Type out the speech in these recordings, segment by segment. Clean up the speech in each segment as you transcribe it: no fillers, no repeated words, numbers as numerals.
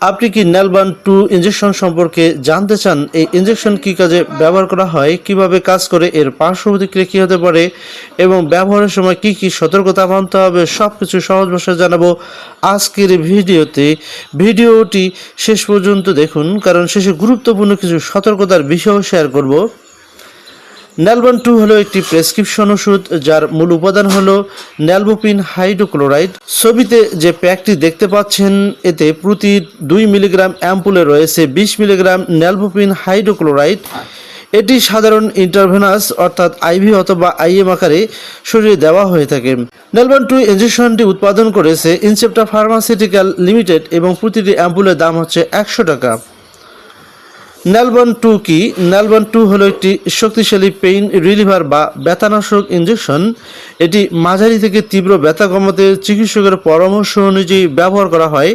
আপনি কি নেলবান 2 ইনজেকশন সম্পর্কে জানতে চান? এই ইনজেকশন কি কাজে ব্যবহার করা হয়, কিভাবে কাজ করে, এর পার্শ্ব প্রতিক্রিয়া কী হতে পারে এবং ব্যবহারের সময় কি কি সতর্কতা মানতে হবে, সব কিছু সহজ ভাষায় জানাবো আজকের ভিডিওতে। ভিডিওটি শেষ পর্যন্ত দেখুন, কারণ শেষে গুরুত্বপূর্ণ কিছু সতর্কতার বিষয় শেয়ার করব। নেলবান 2 হলো একটি প্রেসক্রিপশন ওষুধ, যার মূল উপাদান হলো নেলবোপিন হাইড্রোক্লোরাইড। ছবিতে যে প্যাকটি দেখতে পাচ্ছেন, এতে প্রতি 2 মিলিগ্রাম অ্যাম্পুলে রয়েছে 20 মিলিগ্রাম নেলবোপিন হাইড্রোক্লোরাইড। এটি সাধারণ ইন্টারভেনাস অর্থাৎ আইভি অথবা আইএম আকারে শরীরে দেওয়া হয়ে থাকে। নেলবান 2 ইনজেকশনটি উৎপাদন করেছে ইনসেপ্টা ফার্মাসিউটিক্যাল লিমিটেড এবং প্রতিটি অ্যাম্পুলের দাম হচ্ছে 100 টাকা। নেলবান 2 কি? নেলবান 2 হলো একটি শক্তিশালী পেইন রিলিভার বা ব্যথানাশক ইনজেকশন। এটি মাঝারি থেকে তীব্র ব্যথা কমাতে চিকিৎসকের পরামর্শ অনুযায়ী ব্যবহার করা হয়,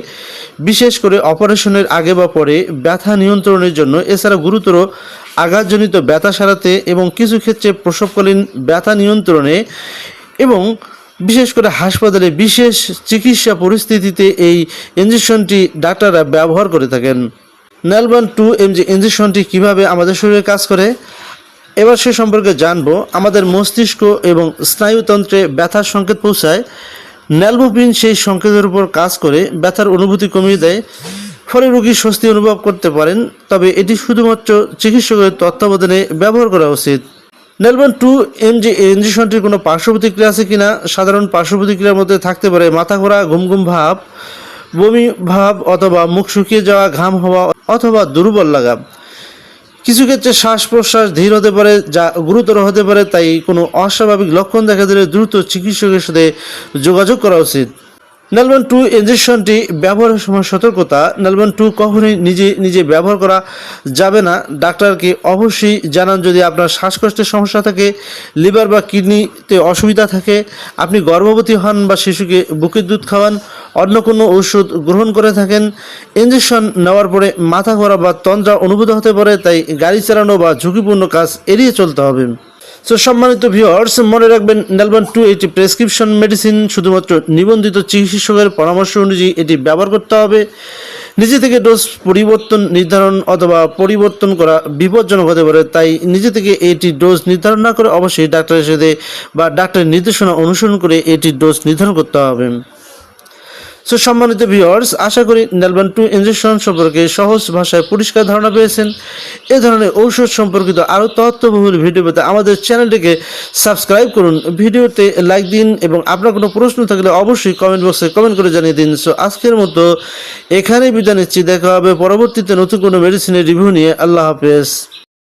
বিশেষ করে অপারেশনের আগে বা পরে ব্যথা নিয়ন্ত্রণের জন্য। এছাড়া গুরুতর আঘাতজনিত ব্যথা সারাতে এবং কিছু ক্ষেত্রে প্রসবকালীন ব্যথা নিয়ন্ত্রণে এবং বিশেষ করে হাসপাতালে বিশেষ চিকিৎসা পরিস্থিতিতে এই ইনজেকশনটি ডাক্তাররা ব্যবহার করে থাকেন। নেলবান 2 এমজি ইনজেকশনটি কিভাবে আমাদের শরীরে কাজ করে, এবার সে সম্পর্কে জানবো। আমাদের মস্তিষ্ক এবং স্নায়ুতন্ত্রে ব্যথার সংকেত পৌঁছায়। নেলবোপিন সেই সংকেতের উপর কাজ করে ব্যথার অনুভূতি কমিয়ে দেয়, ফলে রোগী স্বস্তি অনুভব করতে পারেন। তবে এটি শুধুমাত্র চিকিৎসকের তত্ত্বাবধানে ব্যবহার করা উচিত। নেলবান 2 এমজি ইনজেকশনটির কোনো পার্শ্ব প্রতিক্রিয়া আছে কিনা? সাধারণ পার্শ্ব প্রতিক্রিয়ার মধ্যে থাকতে পারে মাথা ঘোরা, ঘুম ঘুম ভাব, বমি ভাব অথবা মুখ শুকিয়ে যাওয়া, ঘাম হওয়া অথবা দুর্বল লাগা। কিছু ক্ষেত্রে শ্বাস প্রশ্বাস ধীর হতে পারে, যা গুরুতর হতে পারে। তাই কোনো অস্বাভাবিক লক্ষণ দেখা দিলে দ্রুত চিকিৎসকের সাথে যোগাযোগ করা উচিত। নেলবান 2 ইনজেকশনটি ব্যবহারের সময় সতর্কতা। নেলবান 2 কখনোই নিজে ব্যবহার করা যাবে না। ডাক্তারকে অবশ্যই জানান যদি আপনার শ্বাসকষ্টের সমস্যা থাকে, লিভার বা কিডনিতে অসুবিধা থাকে, আপনি গর্ভবতী হন বা শিশুকে বুকের দুধ খাওয়ান, অন্য কোনো ওষুধ গ্রহণ করে থাকেন। ইনজেকশন নেওয়ার পরে মাথা ঘোরা বা তন্দ্রা অনুভূত হতে পারে, তাই গাড়ি চালানো বা ঝুঁকিপূর্ণ কাজ এড়িয়ে চলতে হবে। সো সম্মানিত ভিউয়ার্স, মনে রাখবেন নেলবান 2 এটি প্রেসক্রিপশন মেডিসিন। শুধুমাত্র নিবন্ধিত চিকিৎসকের পরামর্শ অনুযায়ী এটি ব্যবহার করতে হবে। নিজে থেকে ডোজ পরিবর্তন নির্ধারণ অথবা পরিবর্তন করা বিপজ্জনক হতে পারে, তাই নিজে থেকে এটি ডোজ নির্ধারণ না করে অবশ্যই ডাক্তারের সাথে বা ডাক্তারের নির্দেশনা অনুসরণ করে এটি ডোজ নির্ধারণ করতে হবে। সো সম্মানিত ভিউয়ার্স, আশা করি নেলবান 2 ইনজেকশন সম্পর্কে সহজ ভাষায় পরিষ্কার ধারণা পেয়েছেন। এ ধরনের ঔষধ সম্পর্কিত আরও তথ্যবহুল ভিডিও পেতে আমাদের চ্যানেলটিকে সাবস্ক্রাইব করুন, ভিডিওতে লাইক দিন এবং আপনার কোনো প্রশ্ন থাকলে অবশ্যই কমেন্ট বক্সে কমেন্ট করে জানিয়ে দিন। সো আজকের মতো এখানেই বিদায় নিচ্ছি। দেখা হবে পরবর্তীতে নতুন কোনো মেডিসিনের রিভিউ নিয়ে। আল্লাহ হাফেজ।